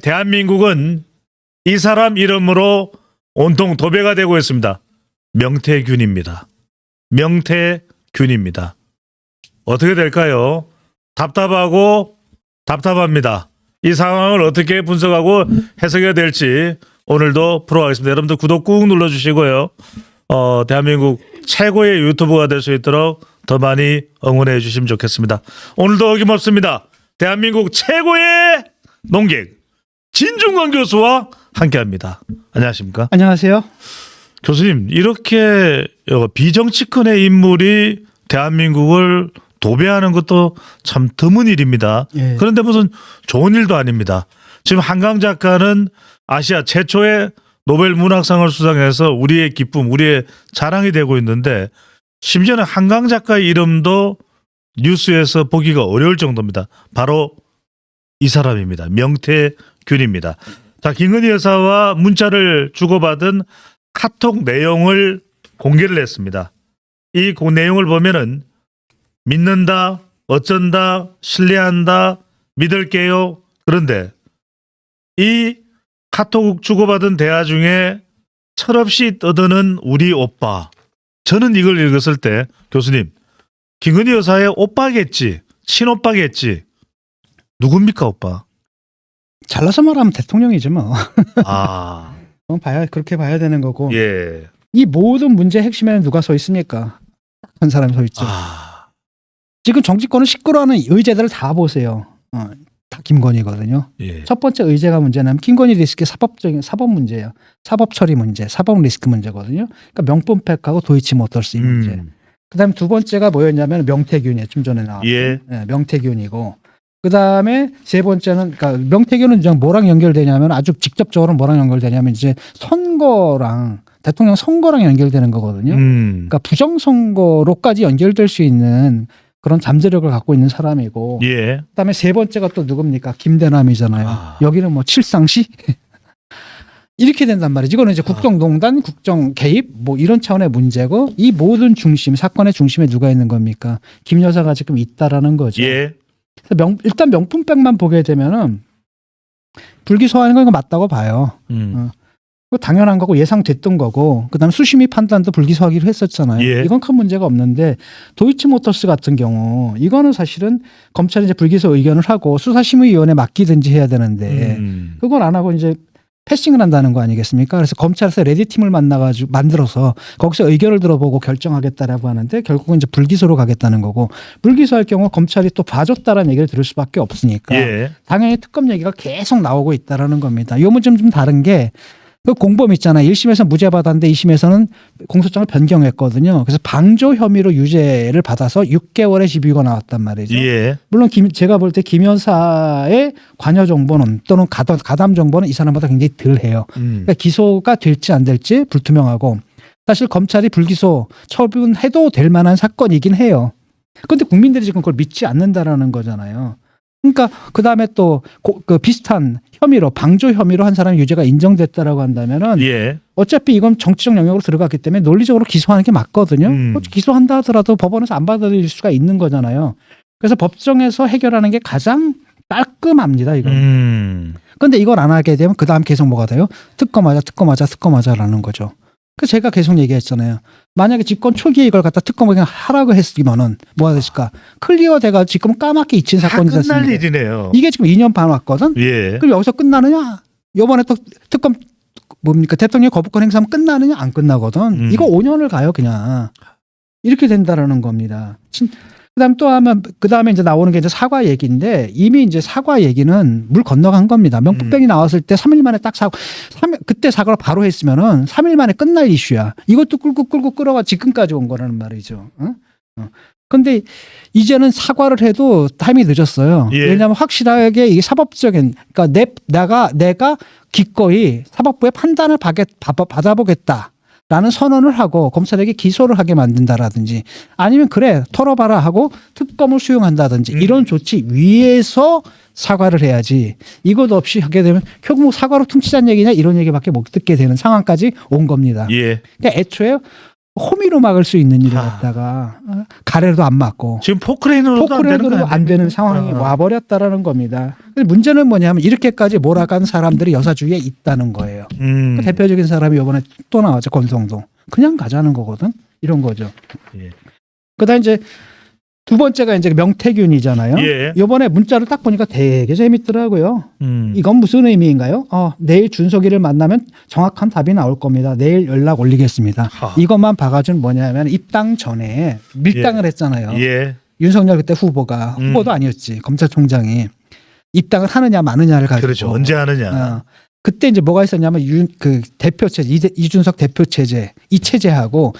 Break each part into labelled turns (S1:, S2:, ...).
S1: 대한민국은 이 사람 이름으로 온통 도배가 되고 있습니다. 명태균입니다. 명태균입니다. 어떻게 될까요? 답답하고 답답합니다. 이 상황을 어떻게 분석하고 해석해야 될지 오늘도 풀어가겠습니다. 여러분들 구독 꾹 눌러주시고요. 대한민국 최고의 유튜브가 될 수 있도록 더 많이 응원해 주시면 좋겠습니다. 오늘도 어김없습니다. 대한민국 최고의 농객 진중권 교수와 함께합니다. 안녕하십니까?
S2: 안녕하세요.
S1: 교수님, 이렇게 비정치권의 인물이 대한민국을 도배하는 것도 참 드문 일입니다.
S2: 예.
S1: 그런데 무슨 좋은 일도 아닙니다. 지금 한강 작가는 아시아 최초의 노벨 문학상을 수상해서 우리의 기쁨, 우리의 자랑이 되고 있는데 심지어는 한강 작가의 이름도 뉴스에서 보기가 어려울 정도입니다. 바로 이 사람입니다. 명태균입니다. 자, 김건희 여사와 문자를 주고받은 카톡 내용을 공개를 했습니다. 이 내용을 보면은 믿는다, 어쩐다, 신뢰한다, 믿을게요. 그런데 이 카톡 주고받은 대화 중에 철없이 떠드는 우리 오빠. 저는 이걸 읽었을 때 교수님, 김건희 여사의 오빠겠지, 친오빠겠지. 누굽니까 오빠?
S2: 잘라서 말하면 대통령이죠 뭐.
S1: 아,
S2: 그렇게 봐야 되는 거고.
S1: 예.
S2: 이 모든 문제 핵심에는 누가 서 있습니까? 한 사람이 서 있죠. 지금 정치권을 시끄러워하는 의제들을 다 보세요. 다 김건희거든요.
S1: 예.
S2: 첫 번째 의제가 문제는 김건희 리스크의 사법 문제예요. 사법 처리 문제, 사법 리스크 문제거든요. 그러니까 명품팩하고 도이치모터스 이 문제. 그다음에 두 번째가 뭐였냐면 명태균이에요. 좀 전에 나왔던.
S1: 예.
S2: 네, 명태균이고. 그다음에 세 번째는 그러니까 명태균은 뭐랑 연결되냐면 아주 직접적으로 뭐랑 연결되냐면 이제 선거랑 대통령 선거랑 연결되는 거거든요. 그러니까 부정선거로까지 연결될 수 있는 그런 잠재력을 갖고 있는 사람이고.
S1: 예.
S2: 그다음에 세 번째가 또 누굽니까? 김대남이잖아요. 여기는 뭐 칠상시 이렇게 된단 말이죠. 이거는 이제 국정농단, 국정 개입 뭐 이런 차원의 문제고 이 모든 중심 사건의 중심에 누가 있는 겁니까? 김 여사가 지금 있다라는 거죠.
S1: 예.
S2: 일단 명품백만 보게 되면은 불기소하는 건 이거 맞다고 봐요. 그거 당연한 거고 예상됐던 거고 그다음 수심위 판단도 불기소하기로 했었잖아요.
S1: 예.
S2: 이건 큰 문제가 없는데 도이치모터스 같은 경우 이거는 사실은 검찰이 이제 불기소 의견을 하고 수사심의위원회 맡기든지 해야 되는데 그걸 안 하고 이제 패싱을 한다는 거 아니겠습니까? 그래서 검찰에서 레디팀을 만들어서 거기서 의견을 들어보고 결정하겠다라고 하는데 결국은 이제 불기소로 가겠다는 거고 불기소할 경우 검찰이 또 봐줬다라는 얘기를 들을 수밖에 없으니까
S1: 예.
S2: 당연히 특검 얘기가 계속 나오고 있다라는 겁니다. 이 문제는 좀 다른 게 그 공범 있잖아요. 1심에서 무죄 받았는데 2심에서는 공소장을 변경했거든요. 그래서 방조 혐의로 유죄를 받아서 6개월의 집유가 나왔단 말이죠.
S1: 예.
S2: 물론 제가 볼 때 김 여사의 관여 정보는 또는 가담 정보는 이 사람보다 굉장히 덜해요. 그러니까 기소가 될지 안 될지 불투명하고 사실 검찰이 불기소 처분해도 될 만한 사건이긴 해요. 그런데 국민들이 지금 그걸 믿지 않는다라는 거잖아요. 그러니까 그 다음에 또 그 비슷한 혐의로 방조 혐의로 한 사람의 유죄가 인정됐다라고 한다면은
S1: 예.
S2: 어차피 이건 정치적 영역으로 들어갔기 때문에 논리적으로 기소하는 게 맞거든요. 기소한다 하더라도 법원에서 안 받아들일 수가 있는 거잖아요. 그래서 법정에서 해결하는 게 가장 깔끔합니다. 이건. 그런데 이걸 안 하게 되면 그 다음 계속 뭐가 돼요? 특검하자라는 거죠. 그래서 제가 계속 얘기했잖아요. 만약에 집권 초기에 이걸 갖다 특검을 그냥 하라고 했으면은 뭐가 됐을까? 클리어 돼가 지금 까맣게 잊힌 사건이 됐습니다.
S1: 끝날 일이네요.
S2: 이게 지금 2년 반 왔거든.
S1: 예.
S2: 그럼 여기서 끝나느냐? 이번에 또 특검 뭡니까? 대통령 거부권 행사하면 끝나느냐? 안 끝나거든. 이거 5년을 가요 그냥. 이렇게 된다라는 겁니다. 그다음 또 하면 그다음에 이제 나오는 게 이제 사과 얘기인데 이미 이제 사과 얘기는 물 건너간 겁니다. 명품백이 나왔을 때 3일 만에 딱 그때 사과를 바로 했으면은 3일 만에 끝날 이슈야. 이것도 끌고 끌어가 지금까지 온 거라는 말이죠. 근데 이제는 사과를 해도 타임이 늦었어요.
S1: 예.
S2: 왜냐하면 확실하게 이게 사법적인 그러니까 내가 기꺼이 사법부의 판단을 받아보겠다. 라는 선언을 하고 검찰에게 기소를 하게 만든다라든지 아니면 그래 털어봐라 하고 특검을 수용한다든지 이런 조치 위에서 사과를 해야지 이것 없이 하게 되면 결국 사과로 퉁치자는 얘기냐 이런 얘기밖에 못 듣게 되는 상황까지 온 겁니다.
S1: 예.
S2: 그러니까 애초에 호미로 막을 수 있는 일을 갖다가 가래도 안 맞고
S1: 지금 포크레인으로도
S2: 포크레인으로 안 되는 상황이 와버렸다라는 겁니다. 근데 문제는 뭐냐면 이렇게까지 몰아간 사람들이 여사주위에 있다는 거예요. 그 대표적인 사람이 이번에 또 나왔죠. 권성동. 그냥 가자는 거거든. 이런 거죠.
S1: 예.
S2: 그다음 이제 두 번째가 이제 명태균이잖아요.
S1: 예.
S2: 이번에 문자를 딱 보니까 되게 재밌더라고요. 이건 무슨 의미인가요? 내일 준석이를 만나면 정확한 답이 나올 겁니다. 내일 연락 올리겠습니다. 이것만 봐가지고 뭐냐면 입당 전에 밀당을 했잖아요.
S1: 예.
S2: 윤석열 그때 후보도 아니었지. 검찰총장이 입당을 하느냐 마느냐를 가지고.
S1: 그렇죠. 언제 하느냐.
S2: 그때 이제 뭐가 있었냐면 그 대표 체제 이준석 대표 체제 이 체제하고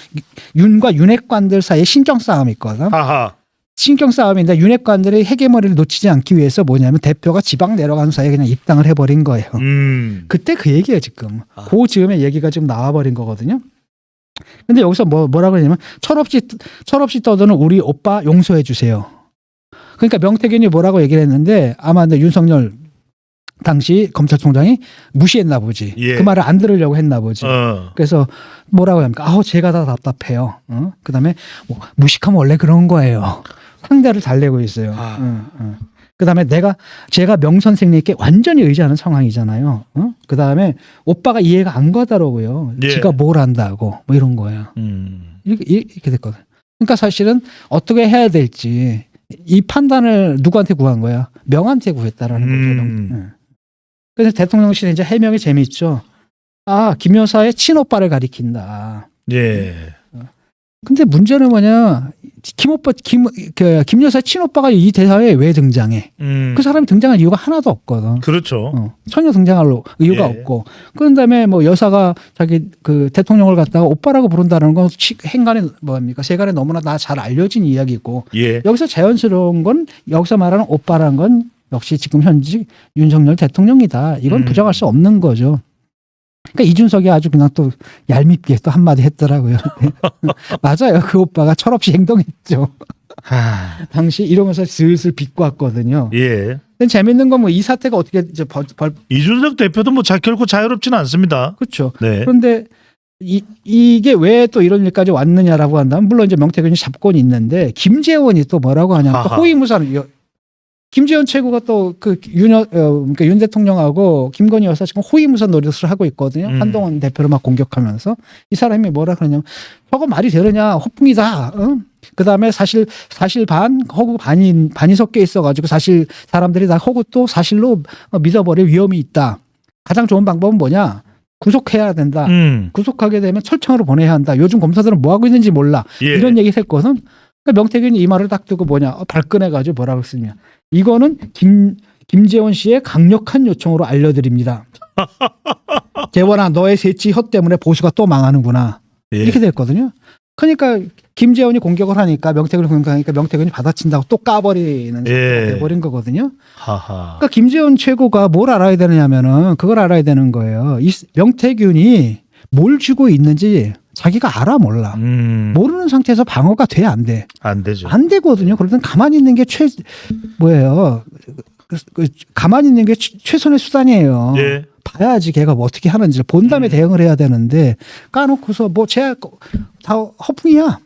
S2: 윤과 윤핵관들 사이에 신경 싸움이 있거든.
S1: 하하.
S2: 신경 싸움인데 윤핵관들의 헤게머니를 놓치지 않기 위해서 뭐냐면 대표가 지방 내려가는 사이에 그냥 입당을 해버린 거예요. 그때 그 얘기예요 지금. 그 즈음에 얘기가 지금 나와버린 거거든요. 근데 여기서 뭐라고 하냐면 철없이 떠드는 우리 오빠 용서해 주세요. 그러니까 명태균이 뭐라고 얘기를 했는데 아마 근데 윤석열 당시 검찰총장이 무시했나 보지.
S1: 예.
S2: 그 말을 안 들으려고 했나 보지. 그래서 뭐라고 합니까? 제가 다 답답해요. 그다음에 무식하면 원래 그런 거예요. 상대를 달래고 있어요. 그다음에 제가 명 선생님께 완전히 의지하는 상황이잖아요. 그다음에 이해가 안 가더라고요.
S1: 예.
S2: 지가 뭘 안다고 뭐 이런 거예요. 이렇게 됐거든. 그러니까 사실은 어떻게 해야 될지 이 판단을 누구한테 구한 거야? 명한테 구했다라는 거죠. 그래서 대통령실에 이제 해명이 재미있죠. 김 여사의 친오빠를 가리킨다.
S1: 예.
S2: 근데 문제는 뭐냐? 김 여사의 친오빠가 이 대사에 왜 등장해? 그 사람이 등장할 이유가 하나도 없거든.
S1: 그렇죠.
S2: 전혀 등장할 이유가
S1: 예.
S2: 없고. 그런 다음에 뭐 여사가 자기 그 대통령을 갖다가 오빠라고 부른다는 건 행간에 뭡니까? 세간에 너무나 다 잘 알려진 이야기고.
S1: 예.
S2: 여기서 자연스러운 건 여기서 말하는 오빠라는 건 역시 지금 현직 윤석열 대통령이다. 이건 부정할 수 없는 거죠. 그러니까 이준석이 아주 그냥 또 얄밉게 또 한마디 했더라고요. 맞아요. 그 오빠가 철없이 행동했죠. 당시 이러면서 슬슬 비꼬았거든요.
S1: 예.
S2: 근데 재밌는 건 뭐 이 사태가 어떻게 이제
S1: 이준석 대표도 뭐 결코 자유롭지는 않습니다.
S2: 그렇죠.
S1: 네.
S2: 그런데 이게 왜 또 이런 일까지 왔느냐라고 한다면 물론 이제 명태균이 잡곤 있는데 김재원이 또 뭐라고 하냐면 또 호위무사를 김재원 최고가 또 그러니까 윤 대통령하고 김건희 여사 지금 호위무사 노릇을 하고 있거든요. 한동훈 대표를 막 공격하면서 이 사람이 뭐라 그러냐면 저거 말이 되느냐 허풍이다. 그다음에 사실 반 허구 반이 섞여 있어가지고 사실 사람들이 다 허구 또 사실로 믿어버릴 위험이 있다. 가장 좋은 방법은 뭐냐? 구속해야 된다. 구속하게 되면 철청으로 보내야 한다. 요즘 검사들은 뭐 하고 있는지 몰라.
S1: 예.
S2: 이런 얘기를 했거든. 그러니까 명태균이 이 말을 딱 듣고 발끈해가지고 뭐라고 쓰냐. 이거는 김재원 씨의 강력한 요청으로 알려드립니다. 재원아 너의 새치 혀 때문에 보수가 또 망하는구나.
S1: 예.
S2: 이렇게 됐거든요. 그러니까 김재원이 공격을 하니까 명태균이 공격하니까 명태균이 받아친다고 또 까버리는
S1: 예.
S2: 돼버린 거거든요.
S1: 하하.
S2: 그러니까 김재원 최고가 뭘 알아야 되느냐면은 그걸 알아야 되는 거예요. 이 명태균이 뭘 쥐고 있는지 자기가 알아 몰라. 모르는 상태에서 방어가 돼 안 돼?
S1: 안 되죠.
S2: 안 되거든요. 그러든 가만히 있는 게 가만히 있는 게 최선의 수단이에요.
S1: 예.
S2: 봐야지 걔가 뭐 어떻게 하는지 본 다음에 대응을 해야 되는데 까놓고서 다 허풍이야.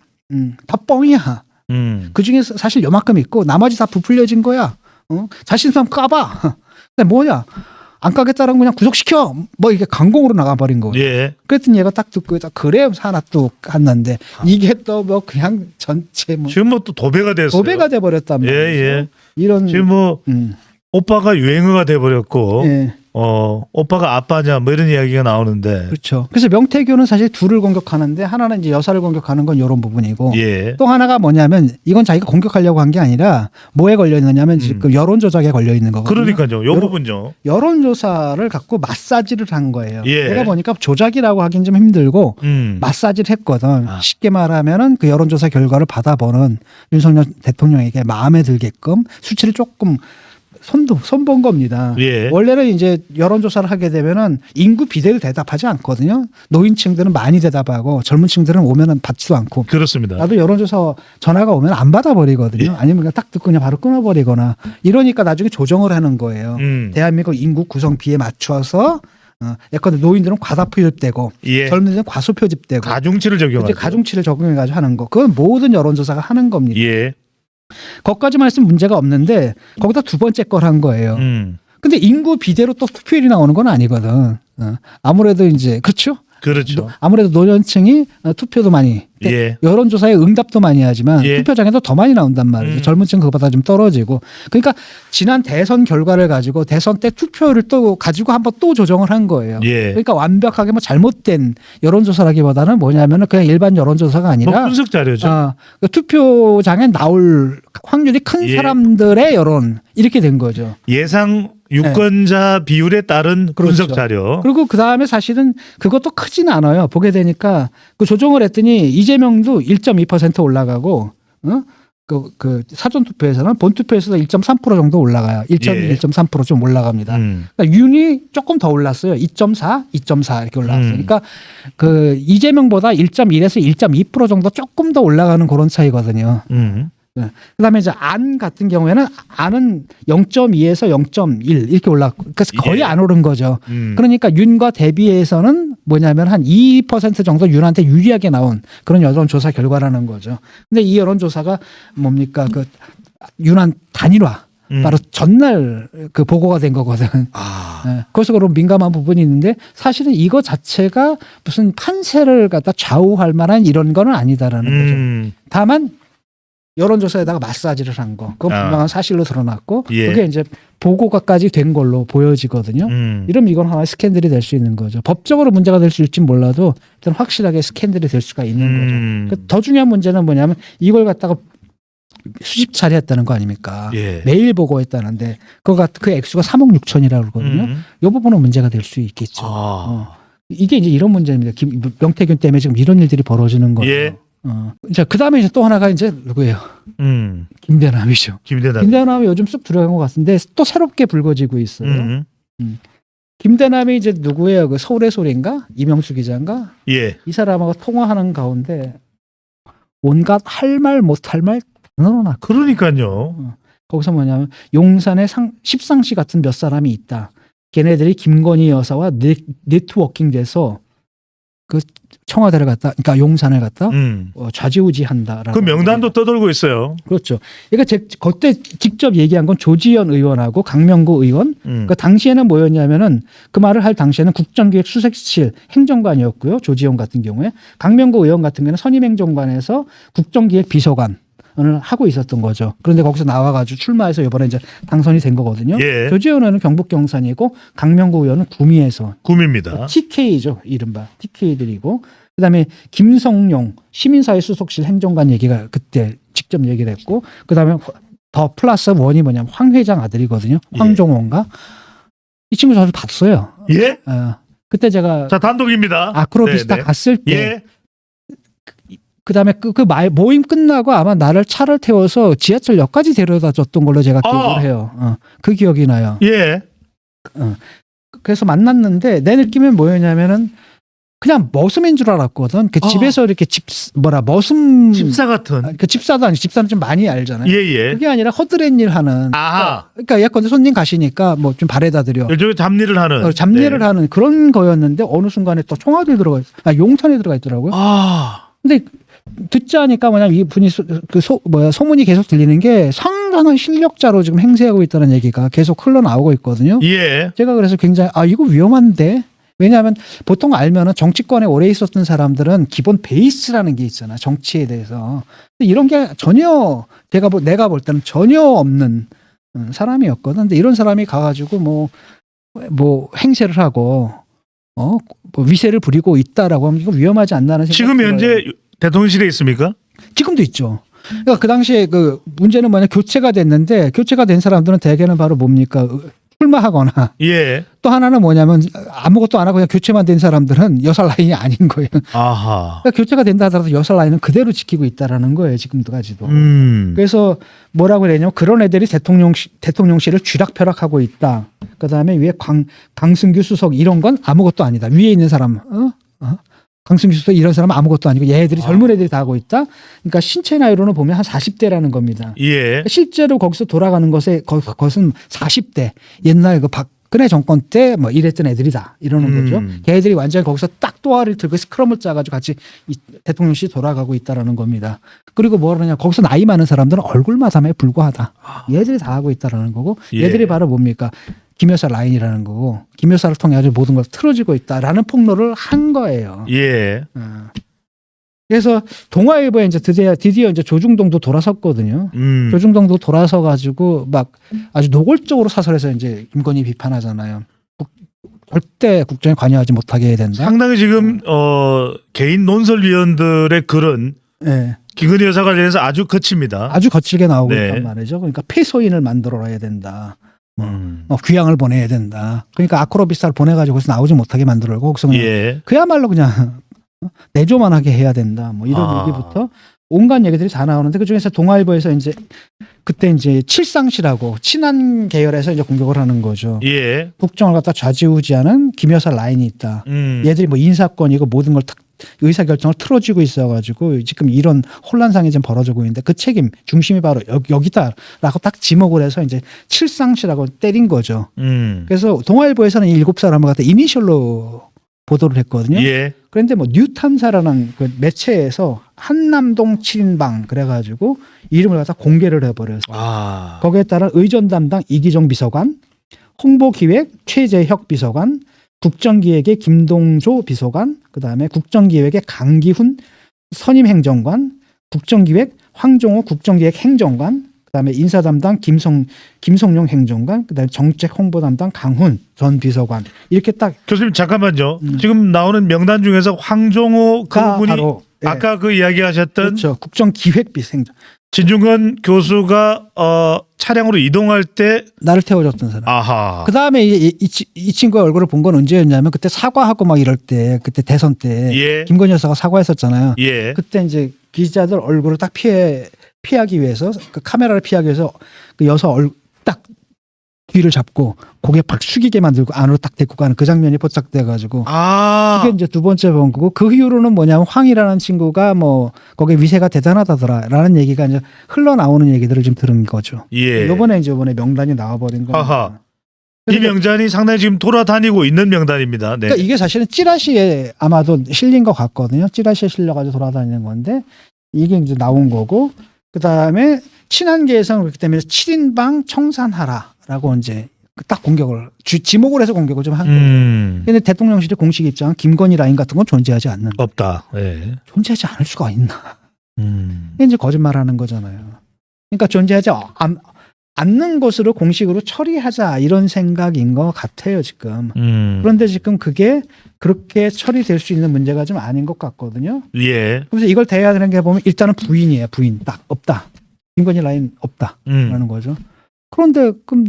S2: 다 뻥이야. 그 중에 사실 요만큼 있고 나머지 다 부풀려진 거야. 자신감 까봐. 근데 뭐냐? 안 까겠다라는 그냥 구속시켜. 뭐 이게 강공으로 나가버린 거예요.
S1: 예.
S2: 그랬더니 얘가 딱 듣고 그래 하나 뚝 갔는데 이게 또 뭐 그냥 전체
S1: 지금 뭐 또 도배가 됐어요.
S2: 도배가 돼버렸단 말이죠.
S1: 예.
S2: 이런
S1: 지금 뭐 오빠가 유행어가 돼버렸고
S2: 예.
S1: 오빠가 아빠냐 뭐 이런 이야기가 나오는데.
S2: 그렇죠. 그래서 명태균은 사실 둘을 공격하는데 하나는 이제 여사를 공격하는 건 이런 부분이고
S1: 예.
S2: 또 하나가 뭐냐면 이건 자기가 공격하려고 한 게 아니라 뭐에 걸려 있느냐면 지금 여론 조작에 걸려 있는 거거든요.
S1: 그러니까요. 요 부분요.
S2: 여론조사를 갖고 마사지를 한 거예요.
S1: 예.
S2: 내가 보니까 조작이라고 하긴 좀 힘들고 마사지를 했거든. 쉽게 말하면은 그 여론조사 결과를 받아보는 윤석열 대통령에게 마음에 들게끔 수치를 조금 손본 겁니다.
S1: 예.
S2: 원래는 이제 여론조사를 하게 되면은 인구 비례를 대답하지 않거든요. 노인층들은 많이 대답하고 젊은 층들은 오면은 받지도 않고.
S1: 그렇습니다.
S2: 나도 여론조사 전화가 오면 안 받아버리거든요.
S1: 예.
S2: 아니면 그냥 딱 듣고 그냥 바로 끊어버리거나 이러니까 나중에 조정을 하는 거예요. 대한민국 인구 구성 비에 맞춰서 예컨대 노인들은 과다 표집되고
S1: 예.
S2: 젊은이들은 과소 표집되고
S1: 가중치를 적용하죠.
S2: 이제 가중치를 적용해가지고 하는 거. 그건 모든 여론조사가 하는 겁니다.
S1: 예.
S2: 거기까지만 했으면 문제가 없는데 거기다 두 번째 걸 한 거예요. 근데 인구 비대로 또 투표율이 나오는 건 아니거든. 아무래도 이제 그렇죠.
S1: 그렇죠.
S2: 아무래도 노년층이 투표도 많이
S1: 예.
S2: 여론조사에 응답도 많이 하지만
S1: 예.
S2: 투표장에도 더 많이 나온단 말이죠. 젊은 층 그거보다 좀 떨어지고. 그러니까 지난 대선 결과를 가지고 대선 때 투표율을 또 가지고 한번 또 조정을 한 거예요.
S1: 예.
S2: 그러니까 완벽하게 뭐 잘못된 여론조사라기보다는 뭐냐면은 그냥 일반 여론조사가
S1: 뭐
S2: 아니라
S1: 분석 자료죠.
S2: 그 투표장에 나올 확률이 큰
S1: 예.
S2: 사람들의 여론 이렇게 된 거죠.
S1: 예상 유권자 비율에 따른 분석
S2: 그렇죠.
S1: 자료.
S2: 그리고 그 다음에 사실은 그것도 크진 않아요. 보게 되니까 그 조정을 했더니 이재명도 1.2% 올라가고, 그 사전투표에서는 본투표에서도 1.3% 정도 올라가요. 1.2,
S1: 예.
S2: 1.3%좀 올라갑니다. 그러니까 윤이 조금 더 올랐어요. 2.4, 2.4 이렇게 올라왔어요. 그러니까 그 이재명보다 1.1에서 1.2% 정도 조금 더 올라가는 그런 차이거든요. 네. 그다음에 이제 안 같은 경우에는 안은 0.2에서 0.1 이렇게 올랐고, 그래서 거의
S1: 예.
S2: 안 오른 거죠. 그러니까 윤과 대비해서는 뭐냐면 한 2% 정도 윤한테 유리하게 나온 그런 여론조사 결과라는 거죠. 근데 이 여론조사가 뭡니까 그 윤한 단일화. 바로 전날 그 보고가 된 거거든. 네. 그래서 그런 민감한 부분이 있는데 사실은 이거 자체가 무슨 판세를 갖다 좌우할 만한 이런 거는 아니다라는 거죠. 다만 여론조사에다가 마사지를 한 거, 그건 분명한 사실로 드러났고,
S1: 예.
S2: 그게 이제 보고가까지 된 걸로 보여지거든요. 이러면 이건 하나의 스캔들이 될 수 있는 거죠. 법적으로 문제가 될 수 있을진 몰라도 일단 확실하게 스캔들이 될 수가 있는 거죠. 더 중요한 문제는 뭐냐면 이걸 갖다가 수십 차례 했다는 거 아닙니까?
S1: 예.
S2: 매일 보고했다는데 그 액수가 3억 6천이라고 그러거든요. 이 부분은 문제가 될 수 있겠죠. 이게 이제 이런 문제입니다. 명태균 때문에 지금 이런 일들이 벌어지는 거예요.
S1: 예.
S2: 자, 그 다음에 이제 또 하나가 이제 누구예요? 김대남이죠.
S1: 김대남.
S2: 김대남이 요즘 쑥 들어간 것 같은데 또 새롭게 불거지고 있어요. 김대남이 이제 누구예요? 그 서울의 소리인가? 이명수 기자인가?
S1: 예.
S2: 이 사람하고 통화하는 가운데 온갖 할 말 못할 말 늘어나.
S1: 그러니까요.
S2: 거기서 뭐냐면 용산에 십상시 같은 몇 사람이 있다. 걔네들이 김건희 여사와 네트워킹 돼서 그 청와대를 갔다, 그러니까 용산을 갔다 좌지우지한다라고.
S1: 그 명단도 떠돌고 있어요.
S2: 그렇죠. 그러니까 그때 직접 얘기한 건 조지현 의원하고 강명구 의원. 그 당시에는 뭐였냐면은 그 말을 할 당시에는 국정기획수석실 행정관이었고요. 조지현 같은 경우에 강명구 의원 같은 경우는 선임행정관에서 국정기획 비서관. 을 하고 있었던 거죠. 그런데 거기서 나와가지고 출마해서 이번에 이제 당선이 된 거거든요.
S1: 예.
S2: 조지현 의원은 경북 경산이고 강명구 의원은 구미에서
S1: 구미입니다.
S2: TK죠, 이른바 TK들이고, 그다음에 김성용 시민사회 수석실 행정관 얘기가 그때 직접 얘기를 했고, 그다음에 더 플러스 원이 뭐냐면 황 회장 아들이거든요. 황종원가. 이 친구 저를 봤어요.
S1: 예.
S2: 그때 제가
S1: 자, 단독입니다.
S2: 아크로비스타
S1: 네네.
S2: 갔을 때.
S1: 예.
S2: 그다음에 모임 끝나고 아마 나를 차를 태워서 지하철역까지 데려다 줬던 걸로 제가 기억을 해요. 그 기억이 나요.
S1: 예.
S2: 그래서 만났는데 내 느낌은 뭐였냐면은 그냥 머슴인 줄 알았거든. 그 집에서 이렇게 머슴
S1: 집사 같은.
S2: 그 집사도 아니고 집사는 좀 많이 알잖아요.
S1: 예예.
S2: 그게 아니라 허드렛 일 하는.
S1: 아하.
S2: 그러니까 예컨대 손님 가시니까 뭐 좀 바래다 드려.
S1: 요즘 잡일을 하는.
S2: 잡일을
S1: 네.
S2: 하는 그런 거였는데 어느 순간에 또 청와대에 들어가 용산에 들어가 있더라고요. 근데 듣자 하니까 뭐냐면 이분이 소문이 계속 들리는 게 상당한 실력자로 지금 행세하고 있다는 얘기가 계속 흘러나오고 있거든요.
S1: 예.
S2: 제가 그래서 굉장히 이거 위험한데. 왜냐하면 보통 알면은 정치권에 오래 있었던 사람들은 기본 베이스라는 게 있잖아. 정치에 대해서. 근데 이런 게 전혀 내가 볼 때는 전혀 없는 사람이었거든. 근데 이런 사람이 가가지고 뭐 행세를 하고 뭐 위세를 부리고 있다라고 하면 이거 위험하지 않나는 생각이
S1: 지금
S2: 들어요.
S1: 현재 대통령실에 있습니까?
S2: 지금도 있죠. 그러니까 그 당시에 그 문제는 뭐냐 교체가 됐는데 교체가 된 사람들은 대개는 바로 뭡니까 출마하거나
S1: 예.
S2: 또 하나는 뭐냐면 아무것도 안 하고 그냥 교체만 된 사람들은 여살 라인이 아닌 거예요.
S1: 아하.
S2: 그러니까 교체가 된다 하더라도 여살 라인은 그대로 지키고 있다라는 거예요. 지금까지도. 그래서 뭐라고 그랬냐면 그런 애들이 대통령실을 쥐락펴락하고 있다. 그다음에 위에 강승규 수석 이런 건 아무것도 아니다. 위에 있는 사람 강승규 수석 이런 사람은 아무것도 아니고 얘들이 젊은 애들이 다 하고 있다. 그러니까 신체 나이로는 보면 한 40대라는 겁니다.
S1: 예.
S2: 실제로 거기서 돌아가는 것은 40대. 옛날 박근혜 정권 때 뭐 이랬던 애들이다 이러는 거죠. 걔들이 완전히 거기서 딱 또아를 들고 스크럼을 짜가지고 같이 대통령실이 돌아가고 있다라는 겁니다. 그리고 뭐 그러냐 거기서 나이 많은 사람들은 얼굴 마담에 불과하다. 얘들이 다 하고 있다라는 거고 얘들이 바로 뭡니까? 김여사 라인이라는 거고 김여사를 통해 아주 모든 걸 틀어지고 있다라는 폭로를 한 거예요.
S1: 예.
S2: 그래서 동아일보에 이제 드디어 이제 조중동도 돌아섰거든요. 조중동도 돌아서 가지고 막 아주 노골적으로 사설에서 이제 김건희 비판하잖아요. 절대 국정에 관여하지 못하게 해야 된다.
S1: 상당히 지금 개인 논설위원들의 글은
S2: 네.
S1: 김건희 여사 관련해서 아주 거칩니다.
S2: 아주 거칠게 나오고
S1: 네.
S2: 있단 말이죠. 그러니까 폐소인을 만들어야 된다. 귀향을 보내야 된다. 그러니까 아크로비스타를 보내가지고 거기서 나오지 못하게 만들고 거기서 그냥
S1: 예.
S2: 그야말로 그냥 내조만하게 해야 된다. 뭐 이런 얘기부터 온갖 얘기들이 다 나오는데 그 중에서 동아일보에서 이제 그때 이제 칠상시라고 친한 계열에서 이제 공격을 하는 거죠.
S1: 예.
S2: 국정을 갖다 좌지우지하는 김여사 라인이 있다.
S1: 음.
S2: 얘들이 뭐 인사권이고 모든 걸 의사결정을 틀어쥐고 있어가지고 지금 이런 혼란상이 좀 벌어지고 있는데 그 책임 중심이 바로 여기다라고 딱 지목을 해서 이제 칠상시라고 때린 거죠. 그래서 동아일보에서는 7사람을 갖다 이니셜로 보도를 했거든요.
S1: 예.
S2: 그런데 뭐 뉴탐사라는 그 매체에서 한남동 7인방 그래가지고 이름을 갖다 공개를 해버렸어요.
S1: 아.
S2: 거기에 따라 의전 담당 이기정 비서관, 홍보기획 최재혁 비서관, 국정기획의 김동조 비서관, 그다음에 국정기획의 강기훈 선임행정관, 국정기획 황종호 국정기획 행정관, 그다음에 인사 담당 김성용 행정관, 그다음에 정책 홍보 담당 강훈 전 비서관 이렇게 딱
S1: 교수님 잠깐만요. 지금 나오는 명단 중에서 황종호 그분이
S2: 바로 예.
S1: 아까 그 이야기하셨던
S2: 그렇죠. 국정기획비서행정
S1: 진중권 교수가 차량으로 이동할 때
S2: 나를 태워줬던 사람.
S1: 아하.
S2: 그 다음에 이 친구의 얼굴을 본 건 언제였냐면 그때 사과하고 막 이럴 때 그때 대선 때
S1: 예.
S2: 김건희 여사가 사과했었잖아요.
S1: 예.
S2: 그때 이제 기자들 얼굴을 딱 피하기 위해서 그 카메라를 피하기 위해서 그 여사 딱 뒤를 잡고 고개 팍 숙이게 만들고 안으로 딱 데리고 가는 그 장면이 포착돼가지고
S1: 아.
S2: 그게 이제 두 번째 본 거고 그 이후로는 뭐냐면 황이라는 친구가 뭐 거기에 위세가 대단하다더라라는 얘기가 이제 흘러나오는 얘기들을 좀 들은 거죠.
S1: 예.
S2: 이번에 명단이 나와버린 거예요.
S1: 하하. 이 명단이 상당히 지금 돌아다니고 있는 명단입니다. 네.
S2: 그러니까 이게 사실은 찌라시에 아마도 실린 것 같거든요. 찌라시에 실려가지고 돌아다니는 건데 이게 이제 나온 거고 그 다음에 친한계에서는 그렇기 때문에 7인방 청산하라라고 이제 딱 공격을 지목을 해서 공격을 좀 한 거예요. 그런데 대통령실의 공식 입장은 김건희 라인 같은 건 존재하지 않는다.
S1: 없다. 예.
S2: 존재하지 않을 수가 있나? 이게 이제 거짓말하는 거잖아요. 그러니까 존재하지 않는 것으로 공식으로 처리하자 이런 생각인 것 같아요 지금. 그런데 지금 그게 그렇게 처리될 수 있는 문제가 좀 아닌 것 같거든요.
S1: 예.
S2: 그래서 이걸 대해야 되는 게 보면 일단은 부인이에요. 부인 딱 없다. 김건희 라인 없다라는 거죠. 그런데 그럼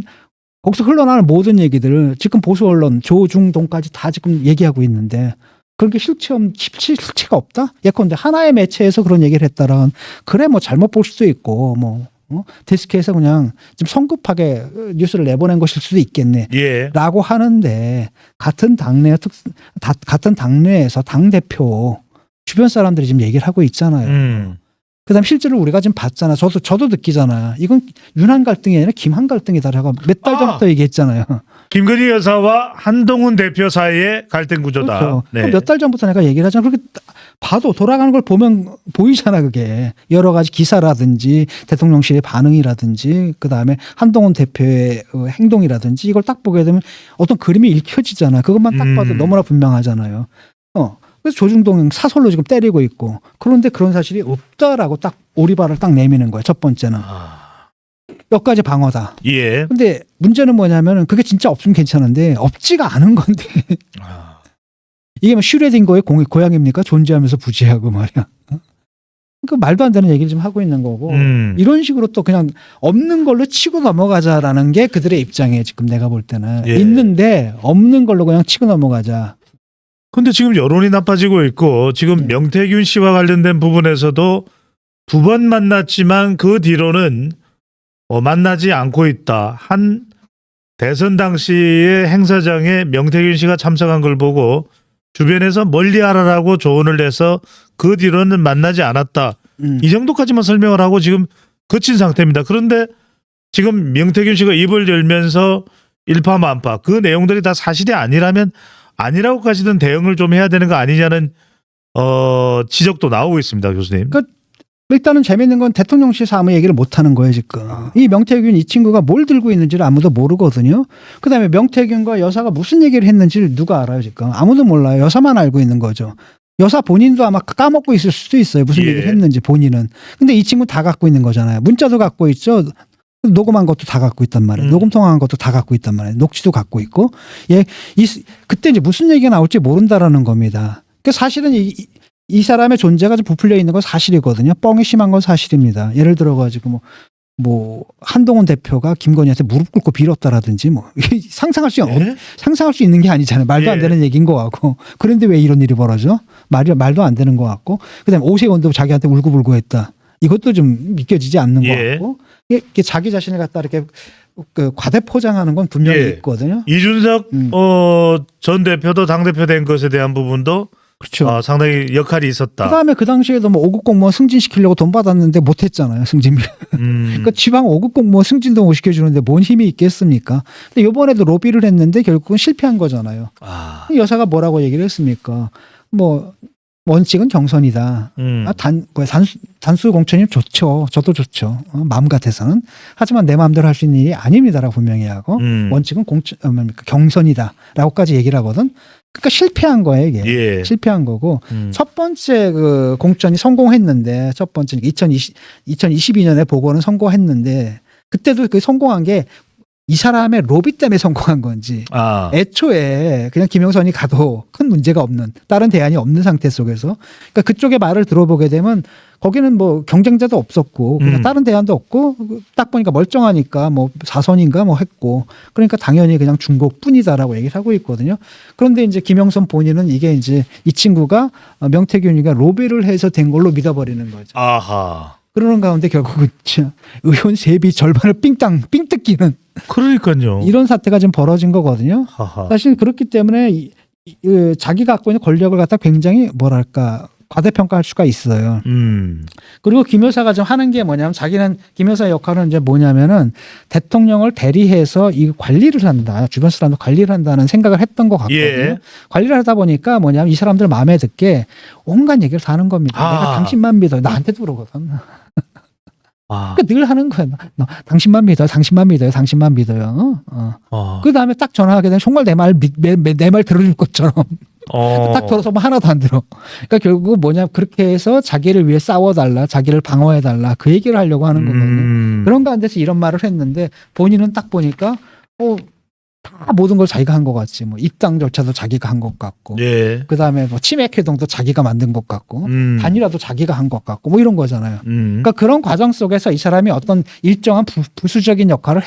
S2: 거기서 흘러나오는 모든 얘기들을 지금 보수 언론 조중동까지 다 지금 얘기하고 있는데 그렇게 실체가 없다? 예컨대 하나의 매체에서 그런 얘기를 했다라면 그래 뭐 잘못 볼 수도 있고 뭐 데스크에서 그냥 좀 성급하게 뉴스를 내보낸 것일 수도 있겠네.
S1: 예.
S2: 라고 하는데 같은 당내에서 당대표 주변 사람들이 지금 얘기를 하고 있잖아요. 그다음 실제로 우리가 지금 봤잖아. 저도 느끼잖아. 이건 윤한 갈등이 아니라 김한 갈등이다라고 몇 달 전부터 얘기했잖아요.
S1: 김건희 여사와 한동훈 대표 사이의 갈등 구조다.
S2: 그렇죠.
S1: 네.
S2: 몇 달 전부터 내가 얘기를 하잖아. 그렇게 봐도 돌아가는 걸 보면 보이잖아. 그게 여러 가지 기사라든지 대통령실의 반응이라든지 그다음에 한동훈 대표의 행동이라든지 이걸 딱 보게 되면 어떤 그림이 읽혀지잖아. 그것만 딱 봐도 너무나 분명하잖아요. 그래서 조중동 사설로 지금 때리고 있고 그런데 그런 사실이 없다라고 딱 오리발을 딱 내미는 거예요. 첫 번째는. 여기까지 방어다.
S1: 예.
S2: 근데 문제는 뭐냐면은 그게 진짜 없으면 괜찮은데 없지가 않은 건데 이게 뭐 슈레딩거의 고양입니까? 존재하면서 부재하고 말이야. 그 말도 안 되는 얘기를 좀 하고 있는 거고 이런 식으로 또 그냥 없는 걸로 치고 넘어가자라는 게 그들의 입장이에요. 지금 내가 볼 때는
S1: 예.
S2: 있는데 없는 걸로 그냥 치고 넘어가자.
S1: 근데 지금 여론이 나빠지고 있고 지금 명태균 씨와 관련된 부분에서도 두 번 만났지만 그 뒤로는 만나지 않고 있다. 한 대선 당시의 행사장에 명태균 씨가 참석한 걸 보고 주변에서 멀리하라라고 조언을 해서 그 뒤로는 만나지 않았다. 이 정도까지만 설명을 하고 지금 거친 상태입니다. 그런데 지금 명태균 씨가 입을 열면서 일파만파 그 내용들이 다 사실이 아니라면 아니라고까지는 대응을 좀 해야 되는 거 아니냐는 지적도 나오고 있습니다, 교수님.
S2: 일단은 재밌는 건 대통령실에서 아무 얘기를 못 하는 거예요, 지금. 이 명태균 이 친구가 뭘 들고 있는지를 아무도 모르거든요. 그다음에 명태균과 여사가 무슨 얘기를 했는지를 누가 알아요, 지금. 아무도 몰라요. 여사만 알고 있는 거죠. 여사 본인도 아마 까먹고 있을 수도 있어요. 무슨
S1: 예.
S2: 얘기를 했는지 본인은. 근데 이 친구 다 갖고 있는 거잖아요. 문자도 갖고 있죠. 녹음한 것도 다 갖고 있단 말이에요. 녹음 통화한 것도 다 갖고 있단 말이에요. 녹취도 갖고 있고. 그때 이제 무슨 얘기가 나올지 모른다라는 겁니다. 그 사실은 이 사람의 존재가 좀 부풀려 있는 건 사실이거든요. 뻥이 심한 건 사실입니다. 예를 들어가지고 뭐 한동훈 대표가 김건희한테 무릎 꿇고 빌었다라든지 뭐 상상할 수 있는 게 아니잖아요. 말도 안 되는 얘기인 것 같고. 그런데 왜 이런 일이 벌어져? 말도 안 되는 것 같고. 그다음에 오세훈도 자기한테 울고불고 했다. 이것도 좀 믿겨지지 않는 것 같고. 이게 자기 자신을 갖다 이렇게 그 과대 포장하는 건 분명히 있거든요.
S1: 이준석 전 대표도 당대표 된 것에 대한 부분도
S2: 그렇죠.
S1: 상당히 역할이 있었다.
S2: 그다음에 그 당시에도 뭐 5급 공무원 승진시키려고 돈 받았는데 못했잖아요. 승진비. 그러니까 지방 5급 공무원 승진도 못 시켜주는데 뭔 힘이 있겠습니까? 근데 이번에도 로비를 했는데 결국은 실패한 거잖아요. 여사가 뭐라고 얘기를 했습니까? 뭐 원칙은 경선이다. 단수 공천이면 좋죠. 저도 좋죠. 마음 같아서는. 하지만 내 마음대로 할 수 있는 일이 아닙니다라고 분명히 하고 원칙은 경선이다라고까지 얘기를 하거든. 그러니까 실패한 거예요, 이게. 실패한 거고. 첫 번째 그 공천이 성공했는데 첫 번째 2022년에 보고는 성공했는데 그때도 그 성공한 게 이 사람의 로비 때문에 성공한 건지 애초에 그냥 김영선이 가도 큰 문제가 없는 다른 대안이 없는 상태 속에서 그러니까 그쪽의 말을 들어보게 되면 거기는 뭐 경쟁자도 없었고 그냥 다른 대안도 없고 딱 보니까 멀쩡하니까 뭐 4선인가 뭐 했고 그러니까 당연히 그냥 중복뿐이다라고 얘기를 하고 있거든요. 그런데 이제 김영선 본인은 이게 이제 이 친구가 명태균이가 로비를 해서 된 걸로 믿어버리는 거죠. 그러는 가운데 결국은 의원 세비 절반을 삥 뜯기는
S1: 그러니까요.
S2: 이런 사태가 지금 벌어진 거거든요. 사실 그렇기 때문에 자기가 갖고 있는 권력을 갖다 굉장히 뭐랄까 과대평가할 수가 있어요. 그리고 김 여사가 좀 하는 게 뭐냐면 자기는 김 여사의 역할은 이제 뭐냐면은 대통령을 대리해서 이 관리를 한다. 주변 사람들 관리를 한다는 생각을 했던 것 같거든요. 관리를 하다 보니까 뭐냐면 이 사람들 마음에 듣게 온갖 얘기를 다 하는 겁니다. 내가 당신만 믿어. 나한테도 그러거든. 그러니까 늘 하는 거예요. 당신만 믿어요. 당신만 믿어요. 당신만 믿어요. 그 다음에 딱 전화하게 되면 정말 내 말 들어줄 것처럼 딱 들어서 뭐 하나도 안 들어. 그러니까 결국 뭐냐 그렇게 해서 자기를 위해 싸워달라, 자기를 방어해달라 그 얘기를 하려고 하는 거거든요. 그런 가운데서 이런 말을 했는데 본인은 딱 보니까 다 모든 걸 자기가 한 것 같지. 뭐 입당 절차도 자기가 한 것 같고, 그 다음에 뭐 치맥 회동도 자기가 만든 것 같고, 단일화도 자기가 한 것 같고, 뭐 이런 거잖아요. 그러니까 그런 과정 속에서 이 사람이 어떤 일정한 부수적인 역할을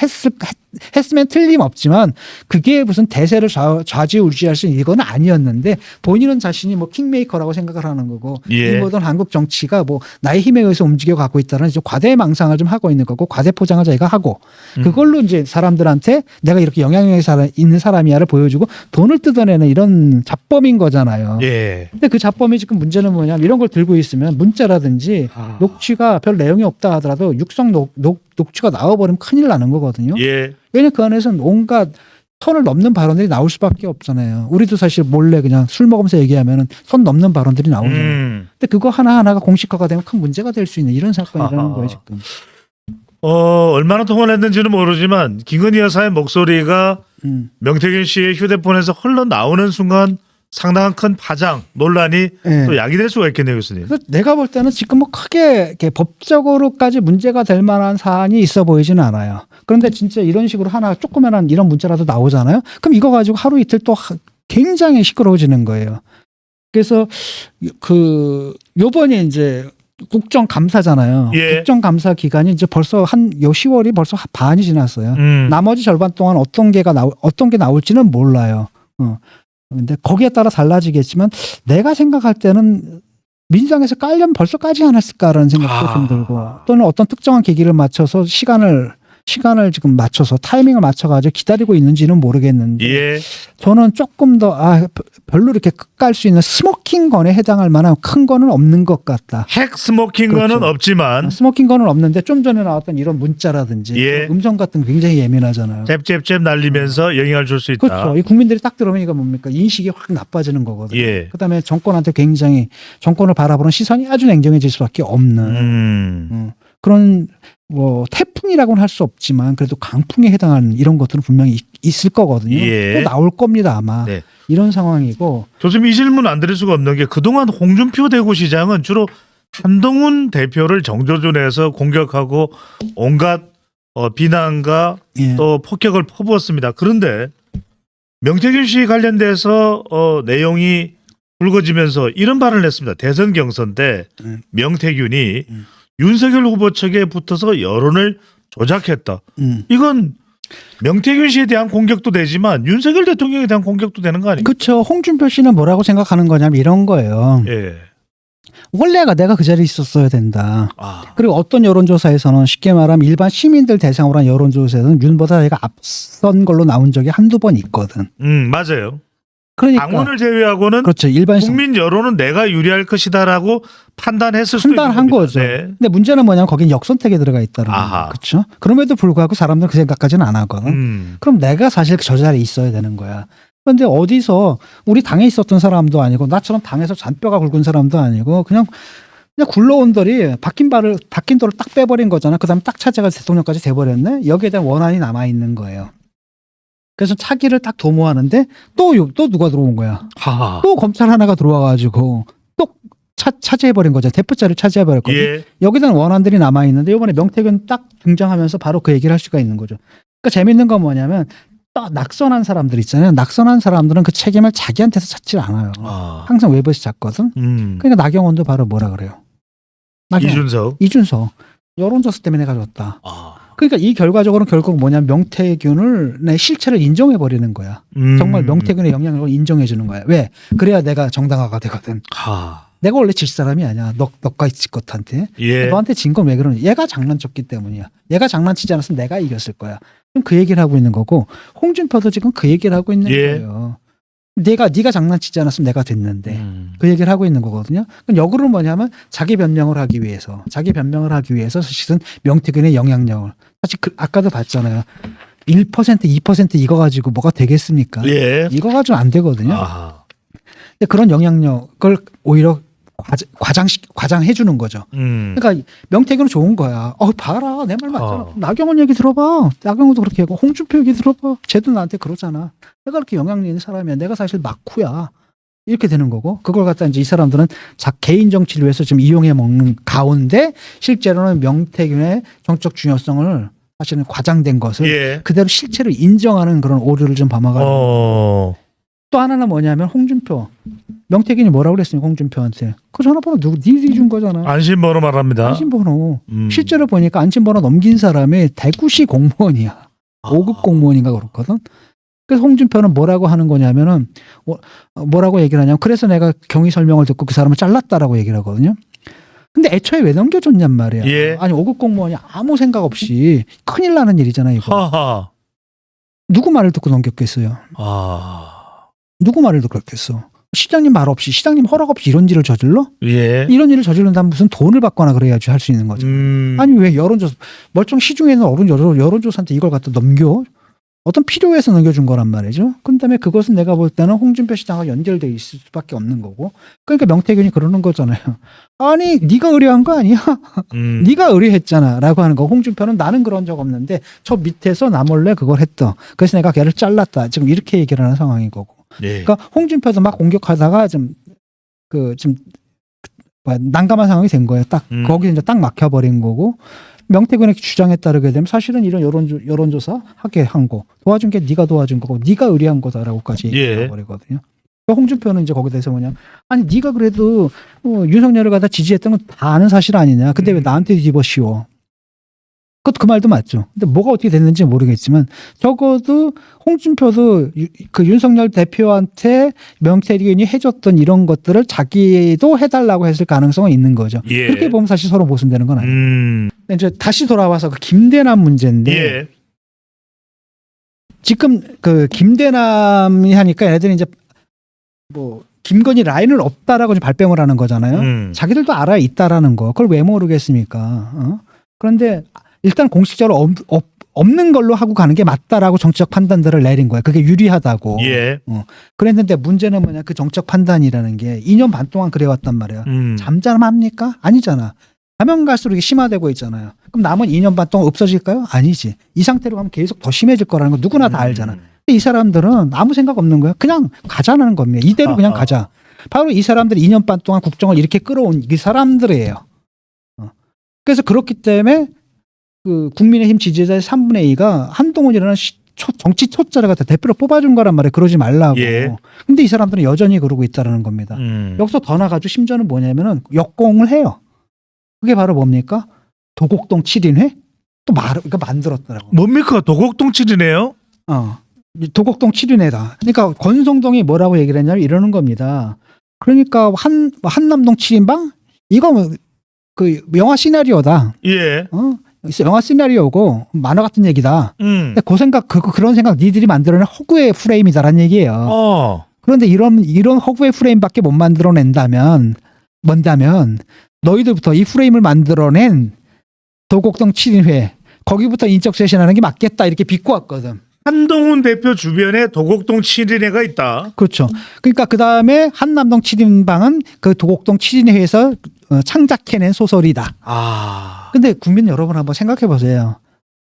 S2: 했으면 틀림없지만 그게 무슨 대세를 좌지우지할 수 있는 이건 아니었는데 본인은 자신이 뭐 킹메이커라고 생각을 하는 거고 이 모든 한국 정치가 뭐 나의 힘에 의해서 움직여 가고 있다는 이제 과대망상을 좀 하고 있는 거고 과대포장을 자기가 하고 그걸로 이제 사람들한테 내가 이렇게 영향력이 있는 사람이야를 보여주고 돈을 뜯어내는 이런 잡범인 거잖아요. 근데 그 잡범이 지금 문제는 뭐냐면 이런 걸 들고 있으면 문자라든지 녹취가 별 내용이 없다 하더라도 육성 녹취가 나와버리면 큰일 나는 거거든요. 왜냐하면 그 안에서는 온갖 선을 넘는 발언들이 나올 수밖에 없잖아요. 우리도 사실 몰래 그냥 술 먹으면서 얘기하면 선 넘는 발언들이 나오잖아요. 근데 그거 하나하나가 공식화가 되면 큰 문제가 될 수 있는 이런 사건이라는 거예요, 지금.
S1: 얼마나 통화를 했는지는 모르지만 김건희 여사의 목소리가 명태균 씨의 휴대폰에서 흘러나오는 순간 상당한 큰 파장, 논란이 또 야기될 수가 있겠네요, 교수님.
S2: 그래서 내가 볼 때는 지금 뭐 크게 이렇게 법적으로까지 문제가 될 만한 사안이 있어 보이지는 않아요. 그런데 진짜 이런 식으로 하나 조그만한 이런 문자라도 나오잖아요. 그럼 이거 가지고 하루 이틀 또 굉장히 시끄러워지는 거예요. 그래서 요번에 이제 국정감사잖아요. 국정감사 기간이 이제 벌써 요 10월이 벌써 반이 지났어요. 나머지 절반 동안 어떤 게 나올지는 몰라요. 근데 거기에 따라 달라지겠지만 내가 생각할 때는 민주당에서 깔려면 벌써 까지 않았을까라는 생각도 좀 들고 또는 어떤 특정한 계기를 맞춰서 시간을 시간을 지금 맞춰서 타이밍을 맞춰가지고 기다리고 있는지는 모르겠는데
S1: 예.
S2: 저는 조금 더 별로 이렇게 끝갈 수 있는 스모킹 건에 해당할 만한 큰 거는 없는 것 같다.
S1: 핵 스모킹
S2: 그렇죠.
S1: 거는 없지만
S2: 스모킹 건은 없는데 좀 전에 나왔던 이런 문자라든지
S1: 예.
S2: 음성 같은 거 굉장히 예민하잖아요.
S1: 잽잽잽 날리면서 영향을 줄 수 있다.
S2: 그렇죠. 이 국민들이 딱 들으면 이거 뭡니까? 인식이 확 나빠지는 거거든요.
S1: 예.
S2: 그다음에 정권한테 굉장히 정권을 바라보는 시선이 아주 냉정해질 수밖에 없는 그런 뭐 태풍이라고는 할 수 없지만 그래도 강풍에 해당하는 이런 것들은 분명히 있을 거거든요.
S1: 예.
S2: 또 나올 겁니다 아마.
S1: 네.
S2: 이런 상황이고
S1: 교수님 이 질문 안 드릴 수가 없는 게 그동안 홍준표 대구시장은 주로 한동훈 대표를 정조준에서 공격하고 온갖 비난과
S2: 예.
S1: 또 폭격을 퍼부었습니다. 그런데 명태균 씨 관련돼서 내용이 불거지면서 이런 발언을 했습니다. 대선 경선 때 명태균이 윤석열 후보 측에 붙어서 여론을 조작했다. 이건 명태균 씨에 대한 공격도 되지만 윤석열 대통령에 대한 공격도 되는 거 아닙니까?
S2: 그렇죠. 홍준표 씨는 뭐라고 생각하는 거냐면 이런 거예요.
S1: 예.
S2: 원래가 내가 그 자리에 있었어야 된다.
S1: 아.
S2: 그리고 어떤 여론조사에서는 쉽게 말하면 일반 시민들 대상으로 한 여론조사에서는 윤보다 내가 앞선 걸로 나온 적이 한두 번 있거든.
S1: 맞아요.
S2: 그러니까
S1: 당원을 제외하고는
S2: 그렇죠. 일반
S1: 국민 여론은 내가 유리할 것이다라고 판단했을 수도 있는
S2: 판단한
S1: 겁니다.
S2: 거죠.
S1: 네.
S2: 근데 문제는 뭐냐면 거긴 역선택에 들어가 있다는
S1: 아하.
S2: 거예요. 그렇죠. 그럼에도 불구하고 사람들은 그 생각까지는 안 하거든. 그럼 내가 사실 저 자리에 있어야 되는 거야. 그런데 어디서 우리 당에 있었던 사람도 아니고 나처럼 당에서 잔뼈가 굵은 사람도 아니고 그냥 굴러온들이 박힌 돌을 딱 빼버린 거잖아. 그다음에 딱 찾아가서 대통령까지 돼버렸네. 여기에 대한 원한이 남아 있는 거예요. 그래서 차기를 딱 도모하는데 또 누가 들어온 거야.
S1: 하하.
S2: 또 검찰 하나가 들어와가지고 또 차지해버린 거죠. 대표 자리를 차지해버렸거든.
S1: 예.
S2: 여기에 대한 원한들이 남아 있는데 이번에 명태균 딱 등장하면서 바로 그 얘기를 할 수가 있는 거죠. 그러니까 재밌는 건 뭐냐면 또 낙선한 사람들 있잖아요. 낙선한 사람들은 그 책임을 자기한테서 찾질 않아요.
S1: 아.
S2: 항상 외부에서 찾거든. 그러니까 나경원도 바로 뭐라 그래요. 이준석 여론조사 때문에 내가 졌다.
S1: 아.
S2: 그러니까 이 결과적으로는 결국 뭐냐면 명태균을 내 실체를 인정해 버리는 거야. 정말 명태균의 영향력을 인정해 주는 거야. 왜? 그래야 내가 정당화가 되거든. 내가 원래 질 사람이 아니야. 너가 있을 것한테.
S1: 예.
S2: 너한테 진 건 왜 그러니? 얘가 장난쳤기 때문이야. 얘가 장난치지 않았으면 내가 이겼을 거야. 그럼 그 얘기를 하고 있는 거고 홍준표도 지금 그 얘기를 하고 있는
S1: 예.
S2: 거예요. 네가 장난치지 않았으면 내가 됐는데 그 얘기를 하고 있는 거거든요. 그럼 역으로 뭐냐면 자기 변명을 하기 위해서 사실은 명태균의 영향력을 사실 아까도 봤잖아요. 1% 2% 이거 가지고 뭐가 되겠습니까?
S1: 예.
S2: 이거 가지고 안 되거든요.
S1: 아.
S2: 근데 그런 영향력을 오히려 과장해 주는 거죠. 그러니까 명태균은 좋은 거야. 봐라 내 말 맞잖아. 나경원 얘기 들어봐. 나경원도 그렇게 하고 홍준표 얘기 들어봐. 쟤도 나한테 그러잖아. 내가 그렇게 영향력 있는 사람이야. 내가 사실 막후야. 이렇게 되는 거고 그걸 갖다 이제 이 사람들은 개인 정치를 위해서 지금 이용해 먹는 가운데 실제로는 명태균의 정적 중요성을 사실은 과장된 것을
S1: 예.
S2: 그대로 실체를 인정하는 그런 오류를 좀 범하고 또 하나는 뭐냐면 홍준표 명태균이 뭐라고 그랬으니까 홍준표한테 그 전화번호 니들이 준 거잖아.
S1: 안심번호 말합니다.
S2: 안심번호. 실제로 보니까 안심번호 넘긴 사람이 대구시 공무원이야. 5급 공무원인가 그렇거든. 그래서 홍준표는 뭐라고 하는 거냐면은 뭐라고 얘기를 하냐면 그래서 내가 경위 설명을 듣고 그 사람을 잘랐다라고 얘기를 하거든요. 근데 애초에 왜 넘겨줬냔 말이야.
S1: 예.
S2: 아니 5급 공무원이 아무 생각 없이 큰일 나는 일이잖아 이거.
S1: 하하.
S2: 누구 말을 듣고 넘겼겠어요. 누구 말을 듣고 그랬겠어. 시장님 말 없이 시장님 허락 없이 이런 일을 저질러?
S1: 예.
S2: 이런 일을 저지른다면 무슨 돈을 받거나 그래야지 할 수 있는 거죠. 아니 왜 여론조사 멀쩡 시중에 있는 여론조사한테 이걸 갖다 넘겨? 어떤 필요해서 넘겨준 거란 말이죠. 그다음에 그것은 내가 볼 때는 홍준표 시장과 연결돼 있을 수밖에 없는 거고. 그러니까 명태균이 그러는 거잖아요. 아니 네가 의뢰한 거 아니야? 네가 의뢰했잖아라고 하는 거. 홍준표는 나는 그런 적 없는데 저 밑에서 나 몰래 그걸 했다. 그래서 내가 걔를 잘랐다. 지금 이렇게 얘기를 하는 상황인 거고.
S1: 예.
S2: 그러니까 홍준표도 막 공격하다가 좀 난감한 상황이 된 거예요. 딱 거기 이제 딱 막혀버린 거고. 명태균의 주장에 따르게 되면 사실은 이런 여론조사 하게 한 거 도와준 게 네가 도와준 거고 네가 의뢰한 거다라고까지 얘기해 버리거든요. 그러니까 홍준표는 이제 거기에 대해서 뭐냐 아니 네가 그래도 윤석열을 갖다 지지했던 건 다 아는 사실 아니냐. 근데 왜 나한테 뒤집어 씌워? 그 말도 맞죠. 근데 뭐가 어떻게 됐는지 모르겠지만 적어도 홍준표도 그 윤석열 대표한테 명태균이 해줬던 이런 것들을 자기도 해달라고 했을 가능성은 있는 거죠.
S1: 예.
S2: 그렇게 보면 사실 서로 모순되는 건 아니에요. 이제 다시 돌아와서 그 김대남 문제인데
S1: 예.
S2: 지금 그 김대남이 하니까 얘네들이 이제 뭐 김건희 라인은 없다라고 이제 발뺌을 하는 거잖아요. 자기들도 알아야 있다라는 거. 그걸 왜 모르겠습니까? 그런데 일단 공식적으로 없는 걸로 하고 가는 게 맞다라고 정치적 판단들을 내린 거예요. 그게 유리하다고.
S1: 예.
S2: 그랬는데 문제는 뭐냐, 그 정책 판단이라는 게 2년 반 동안 그래왔단 말이에요. 잠잠합니까? 아니잖아. 가면 갈수록 이게 심화되고 있잖아요. 그럼 남은 2년 반 동안 없어질까요? 아니지. 이 상태로 가면 계속 더 심해질 거라는 거 누구나 다 알잖아. 근데 이 사람들은 아무 생각 없는 거야. 그냥 가자는 겁니다. 이대로 그냥 가자. 바로 이 사람들이 2년 반 동안 국정을 이렇게 끌어온 이 사람들이에요. 그래서 그렇기 때문에 그 국민의힘 지지자의 3분의 2가 한동훈이라는 정치 초짜를 갖다 대표로 뽑아준 거란 말이에요. 그러지 말라고.
S1: 예.
S2: 근데 이 사람들은 여전히 그러고 있다는 겁니다. 여기서 더 나가지고 심지어는 뭐냐면은 역공을 해요. 그게 바로 뭡니까? 도곡동 7인회? 또 그러니까 만들었더라고.
S1: 뭡니까? 도곡동 7이네요.
S2: 도곡동 7인회다. 그러니까 권성동이 뭐라고 얘기를 했냐면 이러는 겁니다. 그러니까 한남동 7인방? 이거 뭐 그 영화 시나리오다.
S1: 예.
S2: 영화 시나리오고 만화 같은 얘기다. 근데 그런 생각 니들이 만들어낸 허구의 프레임이다라는 얘기예요. 그런데 이런 허구의 프레임밖에 못 만들어낸다면 뭔다면 너희들부터 이 프레임을 만들어낸 도곡동 7인회 거기부터 인적 쇄신하는 게 맞겠다 이렇게 비꼬 왔거든.
S1: 한동훈 대표 주변에 도곡동 7인회가 있다.
S2: 그렇죠. 그러니까 그 다음에 한남동 7인방은 그 도곡동 7인회에서 창작해낸 소설이다. 근데 국민 여러분 한번 생각해 보세요.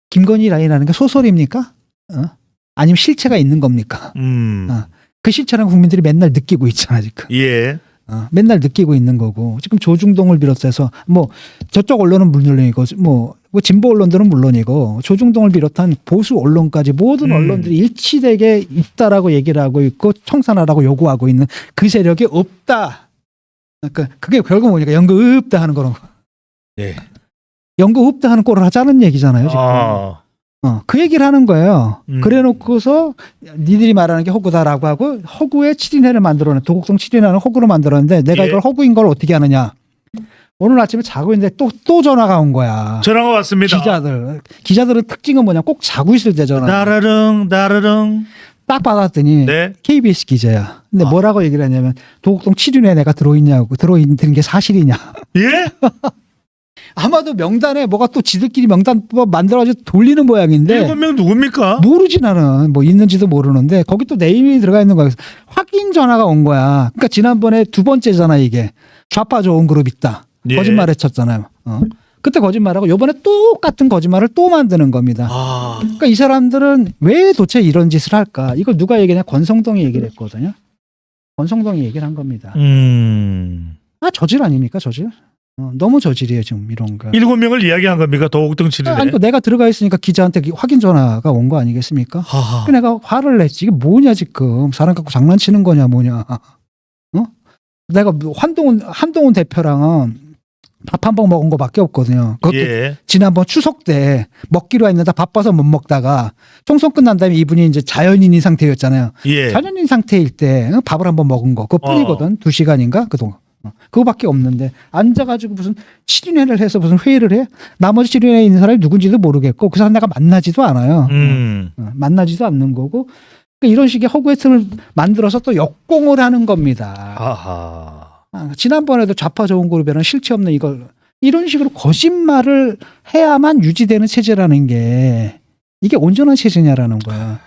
S2: 김건희 라인이라는 게 소설입니까? 아니면 실체가 있는 겁니까? 그 실체는 국민들이 맨날 느끼고 있잖아 지금.
S1: 예.
S2: 맨날 느끼고 있는 거고 지금 조중동을 비롯해서 뭐 저쪽 언론은 물론이고 뭐 진보 언론들은 물론이고 조중동을 비롯한 보수 언론까지 모든 언론들이 일치되게 있다라고 얘기를 하고 있고 청산하라고 요구하고 있는 그 세력이 없다. 그러니까 그게 결국 뭐니까 연구 없다 하는 거는 거.
S1: 예.
S2: 연구 없다 하는 꼴을 하자는 얘기잖아요. 지금. 그 얘기를 하는 거예요. 그래 놓고서 니들이 말하는 게 허구다라고 하고 허구의 7인회를 만들어내 도곡동 7인회는 허구로 만들었는데 내가 이걸 허구인 걸 어떻게 하느냐. 오늘 아침에 자고 있는데 또 전화가 온 거야.
S1: 전화가 왔습니다.
S2: 기자들은 특징은 뭐냐, 꼭 자고 있을 때 전화.
S1: 나르릉
S2: 딱 받았더니
S1: 네.
S2: KBS 기자야. 근데 뭐라고 얘기를 했냐면 도곡동 7인회에 내가 들어있는 게 사실이냐.
S1: 예?
S2: 아마도 명단에 뭐가 또 지들끼리 명단 만들어가지고 돌리는 모양인데
S1: 7명 누굽니까?
S2: 모르지 나는. 뭐 있는지도 모르는데 거기 또 내 이름이 들어가 있는 거야. 확인 전화가 온 거야. 그러니까 지난번에 두 번째잖아 이게. 좌파 좋은 그룹 있다.
S1: 예.
S2: 거짓말 했었잖아요. 그때 거짓말하고 이번에 똑같은 거짓말을 또 만드는 겁니다. 그러니까 이 사람들은 왜 도대체 이런 짓을 할까? 이걸 누가 얘기했냐? 권성동이 얘기를 했거든요. 권성동이 얘기를 한 겁니다. 저질 아닙니까 저질? 너무 저질이에요 지금 이런 거.
S1: 7명을 이야기한 겁니까? 도곡동 7인회?
S2: 아니 내가 들어가 있으니까 기자한테 확인 전화가 온 거 아니겠습니까? 그래서 내가 화를 냈지. 이게 뭐냐 지금 사람 갖고 장난치는 거냐 뭐냐. 내가 한동훈 대표랑은 밥 한 번 먹은 거밖에 없거든요. 그것도
S1: 예.
S2: 지난번 추석 때 먹기로 했는데 바빠서 못 먹다가 총선 끝난 다음에 이분이 이제 자연인인 상태였잖아요.
S1: 예.
S2: 자연인인 상태일 때 밥을 한 번 먹은 거 그뿐이거든. 2시간인가 그동안. 그거밖에 없는데 앉아가지고 무슨 7인회를 해서 무슨 회의를 해? 나머지 7인회에 있는 사람이 누군지도 모르겠고 그 사람 내가 만나지도 않아요. 만나지도 않는 거고 그러니까 이런 식의 허구의 틈을 만들어서 또 역공을 하는 겁니다. 지난번에도 좌파 좋은 그룹에는 실체 없는 이런 식으로 거짓말을 해야만 유지되는 체제라는 게 이게 온전한 체제냐라는 거야.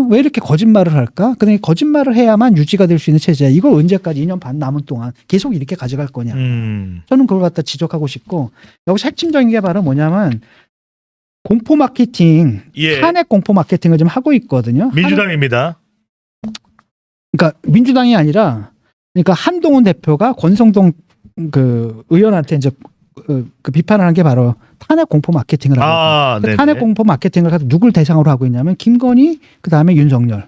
S2: 왜 이렇게 거짓말을 할까? 그러니 거짓말을 해야만 유지가 될 수 있는 체제야. 이걸 언제까지 2년 반 남은 동안 계속 이렇게 가져갈 거냐. 저는 그걸 갖다 지적하고 싶고 여기서 핵심적인 게 바로 뭐냐면 공포 마케팅,
S1: 예.
S2: 탄핵 공포 마케팅을 좀 하고 있거든요.
S1: 민주당입니다.
S2: 그러니까 민주당이 아니라 그러니까 한동훈 대표가 권성동 그 의원한테 이제 그 비판을 한 게 바로 탄핵 공포 마케팅을 하고 있어요. 탄핵 공포 마케팅을 가지고 누굴 대상으로 하고 있냐면 김건희 그다음에 윤석열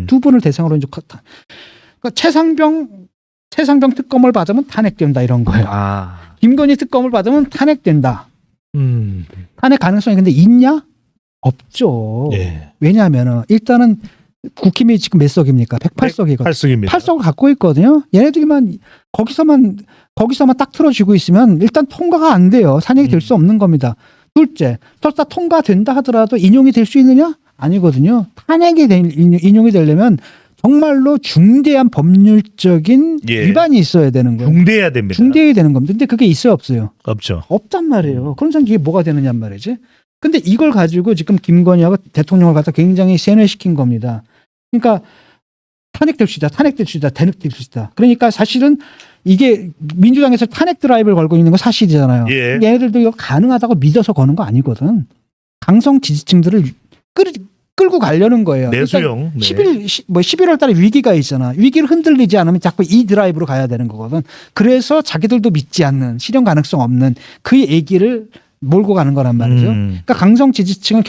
S2: 두 분을 대상으로 이제 그러니까 최상병 특검을 받으면 탄핵된다 이런 거예요. 김건희 특검을 받으면 탄핵된다. 탄핵 가능성이 근데 있냐? 없죠.
S1: 예.
S2: 왜냐하면 일단은 국힘이 지금 몇 석입니까? 108석이거든요.
S1: 8석입니다.
S2: 8석을 갖고 있거든요. 얘네들만 거기서만 딱 틀어지고 있으면 일단 통과가 안 돼요. 산행이 될 수 없는 겁니다. 둘째, 설사 통과된다 하더라도 인용이 될 수 있느냐? 아니거든요. 인용이 되려면 정말로 중대한 법률적인
S1: 예.
S2: 위반이 있어야 되는 거예요.
S1: 중대해야 됩니다.
S2: 중대해야 되는 겁니다. 근데 그게 있어요, 없어요?
S1: 없죠.
S2: 없단 말이에요. 그럼 이게 뭐가 되느냐 말이지. 근데 이걸 가지고 지금 김건희하고 대통령을 갖다 굉장히 세뇌시킨 겁니다. 그러니까 탄핵될 수 있다. 그러니까 사실은 이게 민주당에서 탄핵 드라이브를 걸고 있는 건 사실이잖아요.
S1: 예.
S2: 얘네들도 이거 가능하다고 믿어서 거는 거 아니거든. 강성 지지층들을 끌고 가려는 거예요.
S1: 내수용. 네.
S2: 11월 달에 위기가 있잖아. 위기를 흔들리지 않으면 자꾸 이 드라이브로 가야 되는 거거든. 그래서 자기들도 믿지 않는 실현 가능성 없는 그 얘기를 몰고 가는 거란 말이죠. 그러니까 강성 지지층을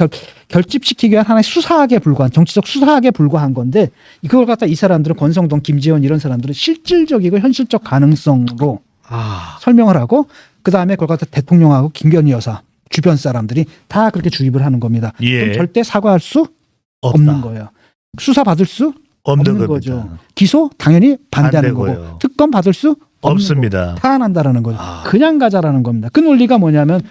S2: 결집시키기 위한 하나의 수사학에 불과한 정치적 수사학에 불과한 건데 이걸 갖다 이 사람들은 권성동, 김재원 이런 사람들은 실질적이고 현실적 가능성으로 설명을 하고 그다음에 그걸 갖다 대통령하고 김건희 여사 주변 사람들이 다 그렇게 주입을 하는 겁니다.
S1: 예.
S2: 그럼 절대 사과할 수 없는 거예요. 수사 받을 수 없는 거죠. 기소 당연히 반대하는
S1: 반대고요.
S2: 거고 특검 받을 수
S1: 없습니다.
S2: 거고, 타안한다라는 거죠. 그냥 가자라는 겁니다. 그 논리가 뭐냐면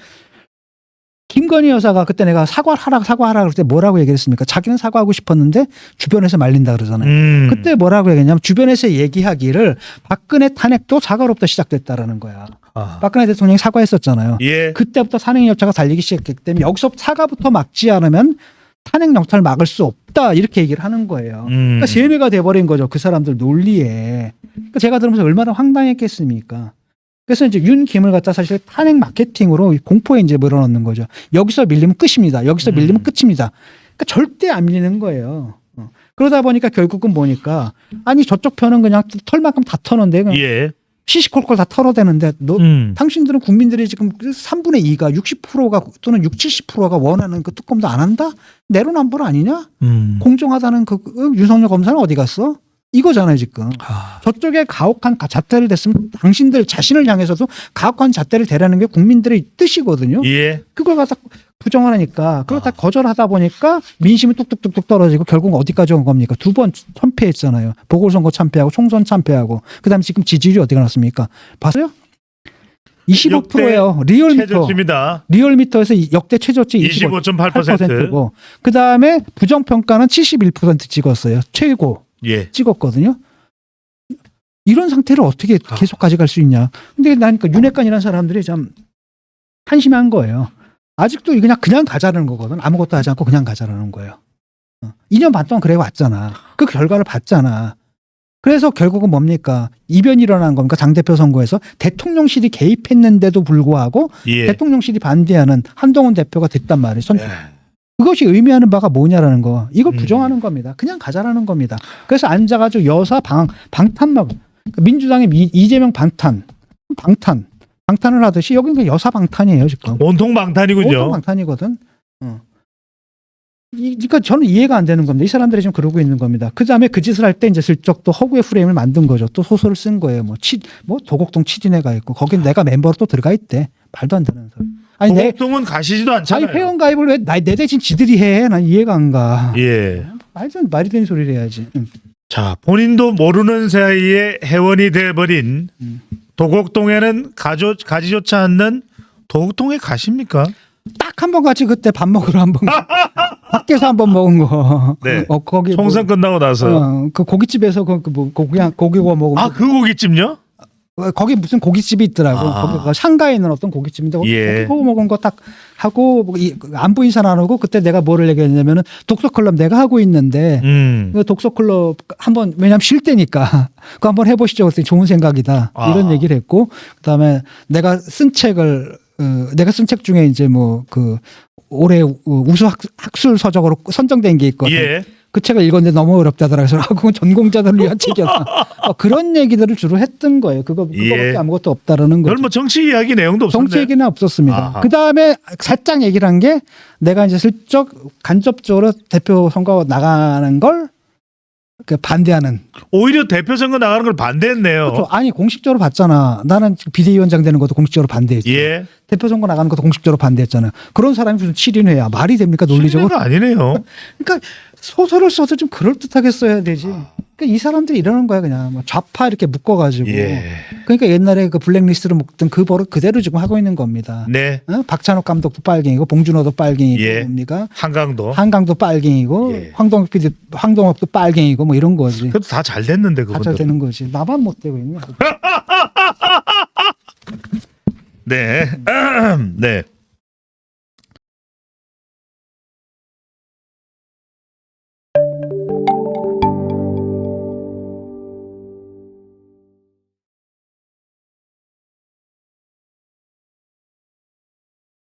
S2: 김건희 여사가 그때 내가 사과하라 그럴 때 뭐라고 얘기했습니까? 자기는 사과하고 싶었는데 주변에서 말린다 그러잖아요. 그때 뭐라고 얘기했냐면 주변에서 얘기하기를 박근혜 탄핵도 사과로부터 시작됐다라는 거야. 박근혜 대통령이 사과했었잖아요.
S1: 예.
S2: 그때부터 산행 열차가 달리기 시작했기 때문에 여기서 사과부터 막지 않으면 탄핵 영찰을 막을 수 없다 이렇게 얘기를 하는 거예요. 그러니까 세뇌가 돼버린 거죠. 그 사람들 논리에. 그러니까 제가 들으면서 얼마나 황당했겠습니까? 그래서 이제 윤 김을 갖다 사실 탄핵 마케팅으로 공포에 이제 몰아넣는 거죠. 여기서 밀리면 끝입니다. 여기서 밀리면 끝입니다. 그러니까 절대 안 밀리는 거예요. 그러다 보니까 결국은 뭐니까 아니 저쪽 편은 그냥 털만큼 다 터는데
S1: 예.
S2: 시시콜콜 다 털어대는데 당신들은 국민들이 지금 3분의 2가 60%가 또는 60, 70%가 원하는 그 특검도 안 한다? 내로남불 아니냐? 공정하다는 그 윤석열 검사는 어디 갔어? 이거잖아요 지금. 저쪽에 가혹한 잣대를 댔으면 당신들 자신을 향해서도 가혹한 잣대를 대라는 게 국민들의 뜻이거든요.
S1: 예.
S2: 그걸 갖다 부정을 하니까 그걸 다 거절하다 보니까 민심이 뚝뚝뚝뚝 떨어지고 결국 어디까지 온 겁니까? 2번 참패했잖아요. 보궐선거 참패하고 총선 참패하고 그다음에 지금 지지율이 어디가 났습니까? 봤어요? 25%예요. 리얼미터.
S1: 최저치입니다.
S2: 리얼미터에서 역대 최저치
S1: 25.8%고
S2: 그다음에 부정평가는 71% 찍었어요. 최고.
S1: 예.
S2: 찍었거든요. 이런 상태를 어떻게 계속 가져갈 수 있냐. 근데 난 그 윤핵관이라는 사람들이 참 한심한 거예요. 아직도 그냥 가자라는 거거든. 아무것도 하지 않고 그냥 가자라는 거예요. 2년 반 동안 그래 왔잖아. 그 결과를 봤잖아. 그래서 결국은 뭡니까? 이변이 일어난 겁니까? 당대표 선거에서 대통령실이 개입했는데도 불구하고
S1: 예.
S2: 대통령실이 반대하는 한동훈 대표가 됐단 말이에요. 그것이 의미하는 바가 뭐냐라는 거. 이걸 부정하는 겁니다. 그냥 가자라는 겁니다. 그래서 앉아가지고 여사 방탄막 민주당의 이재명 방탄을 하듯이 여기는 그냥 여사 방탄이에요 지금.
S1: 온통 방탄이군요.
S2: 온통 방탄이거든. 그러니까 저는 이해가 안 되는 겁니다. 이 사람들이 지금 그러고 있는 겁니다. 그 다음에 그 짓을 할 때 이제 슬쩍 또 허구의 프레임을 만든 거죠. 또 소설을 쓴 거예요. 뭐 도곡동 치진회가 있고 거긴 내가 멤버로 또 들어가 있대. 말도 안 되는 소리. 아니
S1: 도곡동은 가시지도 않잖아요.
S2: 아니 회원 가입을 왜 내 대신 지들이 해? 난 이해가 안 가.
S1: 예.
S2: 말이 되는 소리를 해야지.
S1: 자, 본인도 모르는 사이에 회원이 돼버린 도곡동에는 가지조차 않는 도곡동에 가십니까?
S2: 딱 한 번 같이 그때 밥 먹으러 한 번 밖에서 한 번 먹은 거.
S1: 네.
S2: 거기
S1: 총선 끝나고 나서.
S2: 그 고깃집에서 그냥 고기 구워 먹은 거.
S1: 그 고깃집요?
S2: 거기 무슨 고깃집이 있더라고. 거기 상가에 있는 어떤 고깃집인데
S1: 예.
S2: 고기 먹은 거 딱 하고 안부 인사는 안 하고 그때 내가 뭐를 얘기했냐면은 독서클럽 내가 하고 있는데 그 독서클럽 한번 왜냐면 쉴 때니까 그거 한번 해보시죠. 그랬더니 좋은 생각이다 이런 얘기를 했고 그다음에 내가 쓴 책 중에 이제 뭐 그 올해 우수 학술 서적으로 선정된 게 있거든.
S1: 예.
S2: 그 책을 읽었는데 너무 어렵다더라. 그래서 그건 전공자들을 위한 책이었다. 그런 얘기들을 주로 했던 거예요. 그거밖에 아무것도 없다라는 거죠.
S1: 별 뭐 정치 이야기 내용도 없었네.
S2: 정치 얘기는 없었습니다. 그 다음에 살짝 얘기를 한 게 내가 이제 슬쩍 간접적으로 대표 선거 나가는 걸 그 반대하는.
S1: 오히려 대표 선거 나가는 걸 반대했네요.
S2: 그렇죠. 아니 공식적으로 봤잖아. 나는 지금 비대위원장 되는 것도 공식적으로 반대했죠.
S1: 예.
S2: 대표 선거 나가는 것도 공식적으로 반대했잖아요. 그런 사람이 무슨 7인회야 말이 됩니까 논리적으로?
S1: 실례가 아니네요.
S2: 그러니까 소설을 써도 좀 그럴 듯하게 써야 되지. 그러니까 이 사람들이 이러는 거야 그냥 뭐 좌파 이렇게 묶어가지고.
S1: 예.
S2: 그러니까 옛날에 그 블랙리스트를 묶던 그 버릇 그대로 지금 하고 있는 겁니다.
S1: 네.
S2: 어? 박찬욱 감독도 빨갱이고 봉준호도 빨갱이고
S1: 예.
S2: 뭡니까?
S1: 한강도.
S2: 한강도 빨갱이고
S1: 예.
S2: 황동혁도 빨갱이고 뭐 이런 거지.
S1: 그래도 다 잘 됐는데
S2: 다 잘
S1: 그분들.
S2: 되는 거지. 나만 못 되고 있냐.
S1: 네. 네.